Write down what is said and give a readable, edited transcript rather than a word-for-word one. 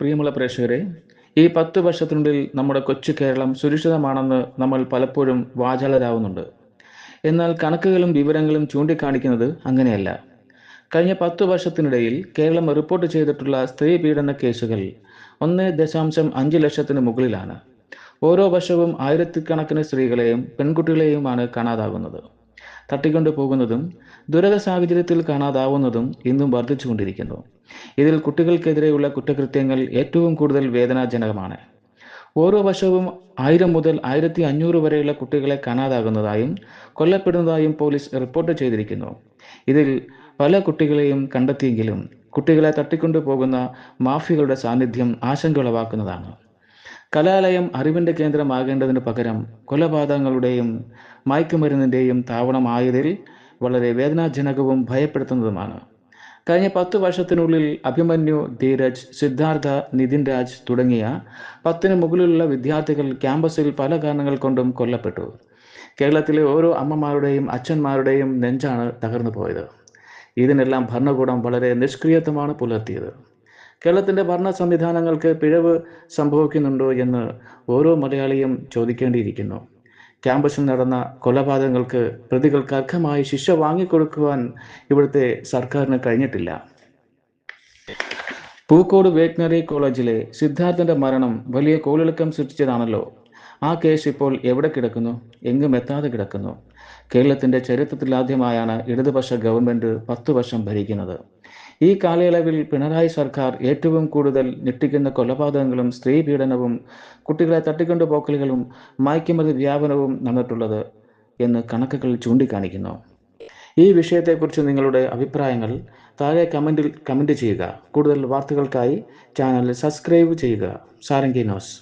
പ്രിയമുള്ള പ്രേക്ഷകരെ, ഈ 10 വർഷത്തിനുള്ളിൽ നമ്മുടെ കൊച്ചു കേരളം സുരക്ഷിതമാണെന്ന് നമ്മൾ പലപ്പോഴും വാചാലരാകുന്നുണ്ട്. എന്നാൽ കണക്കുകളും വിവരങ്ങളും ചൂണ്ടിക്കാണിക്കുന്നത് അങ്ങനെയല്ല. കഴിഞ്ഞ 10 വർഷത്തിനിടയിൽ കേരളം റിപ്പോർട്ട് ചെയ്തിട്ടുള്ള സ്ത്രീ പീഡന കേസുകൾ 1.5 ലക്ഷത്തിന് മുകളിലാണ്. ഓരോ വർഷവും ആയിരക്കണക്കിന് സ്ത്രീകളെയും പെൺകുട്ടികളെയുമാണ് കാണാതാകുന്നത്. തട്ടിക്കൊണ്ടു പോകുന്നതും ദുരൂഹ സാഹചര്യത്തിൽ കാണാതാവുന്നതും ഇന്നും വർദ്ധിച്ചുകൊണ്ടിരിക്കുന്നു. ഇതിൽ കുട്ടികൾക്കെതിരെയുള്ള കുറ്റകൃത്യങ്ങൾ ഏറ്റവും കൂടുതൽ വേദനാജനകമാണ്. ഓരോ വർഷവും 1000 മുതൽ 1500 വരെയുള്ള കുട്ടികളെ കാണാതാകുന്നതായും കൊല്ലപ്പെടുന്നതായും പോലീസ് റിപ്പോർട്ട് ചെയ്തിരിക്കുന്നു. ഇതിൽ പല കുട്ടികളെയും കണ്ടെത്തിയെങ്കിലും കുട്ടികളെ തട്ടിക്കൊണ്ടു പോകുന്ന മാഫിയകളുടെ സാന്നിധ്യം ആശങ്ക ഉളവാക്കുന്നതാണ്. കലാലയം അറിവിൻ്റെ കേന്ദ്രമാകേണ്ടതിന് പകരം കൊലപാതകങ്ങളുടെയും മയക്കുമരുന്നിൻ്റെയും താവളമായതിൽ വളരെ വേദനാജനകവും ഭയപ്പെടുത്തുന്നതുമാണ്. കഴിഞ്ഞ 10 വർഷത്തിനുള്ളിൽ അഭിമന്യു, ധീരജ്, സിദ്ധാർത്ഥ, നിതിൻ രാജ് തുടങ്ങിയ 10 മുകളിലുള്ള വിദ്യാർത്ഥികൾ ക്യാമ്പസിൽ പല കാരണങ്ങൾ കൊണ്ടും കൊല്ലപ്പെട്ടു. കേരളത്തിലെ ഓരോ അമ്മമാരുടെയും അച്ഛന്മാരുടെയും നെഞ്ചാണ് തകർന്നു പോയത്. ഇതിനെല്ലാം ഭരണകൂടം വളരെ നിഷ്ക്രിയത്വമാണ് പുലർത്തിയത്. കേരളത്തിൻ്റെ ഭരണ സംവിധാനങ്ങൾക്ക് പിഴവ് സംഭവിക്കുന്നുണ്ടോ എന്ന് ഓരോ മലയാളിയും ചോദിക്കേണ്ടിയിരിക്കുന്നു. ക്യാമ്പസിൽ നടന്ന കൊലപാതകങ്ങൾക്ക് പ്രതികൾക്ക് അർഹമായ ശിക്ഷ വാങ്ങിക്കൊടുക്കുവാൻ ഇവിടുത്തെ സർക്കാരിന് കഴിഞ്ഞിട്ടില്ല. പൂക്കോട് വെറ്റിനറി കോളേജിലെ സിദ്ധാർത്ഥന്റെ മരണം വലിയ കോളിളക്കം സൃഷ്ടിച്ചതാണല്ലോ. ആ കേസ് ഇപ്പോൾ എവിടെ കിടക്കുന്നു? എങ്ങും എത്താതെ കിടക്കുന്നു. കേരളത്തിന്റെ ചരിത്രത്തിലാദ്യമായാണ് ഇടതുപക്ഷ ഗവൺമെന്റ് 10 വർഷം ഭരിക്കുന്നത്. ഈ കാലയളവിൽ പിണറായി സർക്കാർ ഏറ്റവും കൂടുതൽ ഞെട്ടിക്കുന്ന കൊലപാതകങ്ങളും സ്ത്രീ പീഡനവും കുട്ടികളെ തട്ടിക്കൊണ്ടുപോക്കലുകളും മയക്കുമരുന്ന് വ്യാപനവും നടന്നിട്ടുള്ളത് എന്ന് കണക്കുകൾ ചൂണ്ടിക്കാണിക്കുന്നു. ഈ വിഷയത്തെക്കുറിച്ച് നിങ്ങളുടെ അഭിപ്രായങ്ങൾ താഴെ കമൻറ്റ് ചെയ്യുക. കൂടുതൽ വാർത്തകൾക്കായി ചാനൽ സബ്സ്ക്രൈബ് ചെയ്യുക. സാരംഗി ന്യൂസ്.